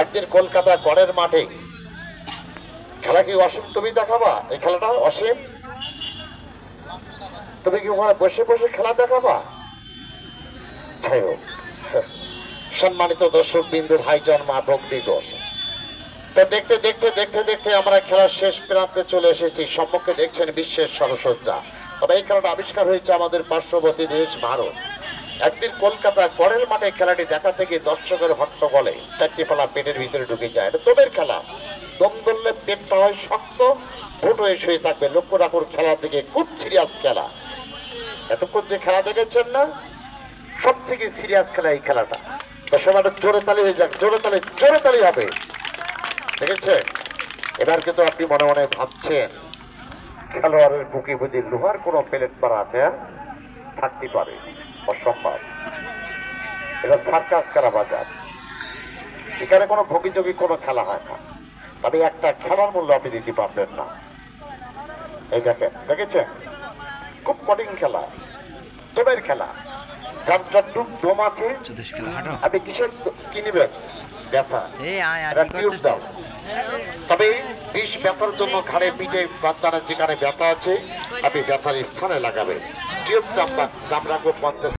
একদিন কলকাতা গড়ের মাঠে খেলা কি অসীম তুমি দেখাবা? এই খেলাটা অসীম, তুমি কি ওখানে বসে বসে খেলা দেখাবা? যাই হোক, সম্মানিত দর্শক বিন্দুর হাইজন মা ভক্তিগণ, তো দেখতে দেখতে দেখতে দেখতে আমরা খেলার শেষ প্রান্তে চলে এসেছি। সম্মুখে দেখছেন বিশ্বের সরসজ্জা। তবে এই খেলাটা আবিষ্কার হয়েছে আমাদের পার্শ্ববর্তী দেশ ভারত। একদিন কলকাতা গড়ের মাঠে খেলাটি দেখা থেকে দর্শকের হট্টগোলে চারটি পালা পেটের ভিতরে ঢুকে যায়। এটা দমের খেলা, দম ধরলে পেটটা হয় শক্ত, ভোট হয়ে শুয়ে থাকবে। লক্ষ্য রাখুন খেলার দিকে, খুব সিরিয়াস খেলা। এতক্ষণ যে খেলা দেখেছেন না, সব থেকে সিরিয়াস খেলা এই খেলাটা। তো সবাই জোরে তালি হয়ে যাক, জোরে তালি, জোরে তালি হবে। দেখেছেন? এবার কিন্তু আপনি মনে মনে ভাবছেন খেলোয়াড়ের বুকে বুঝি লোহার কোনো প্লেট মারা আছে, থাকতে পারে? অসম্ভব। এটা সার্কাস খেলা বাজার, এখানে কোনো ভোগীযোগী কোনো খেলা হয় না। তবে একটা খেলার মূল্য আপনি দিতে পারবেন না। এই দেখেন, দেখেছেন? খুব কঠিন খেলা, দমের খেলা। যার যতটুক দম আছে, আপনি কিসের কি নেবেন? ব্যথা, টিউব দাও। তবে বিষ ব্যথার জন্য ঘাড়ে পিঠে বাচ্চারা যেখানে ব্যথা আছে, আপনি ব্যথার স্থানে লাগাবেন। টিউব চামড়া 50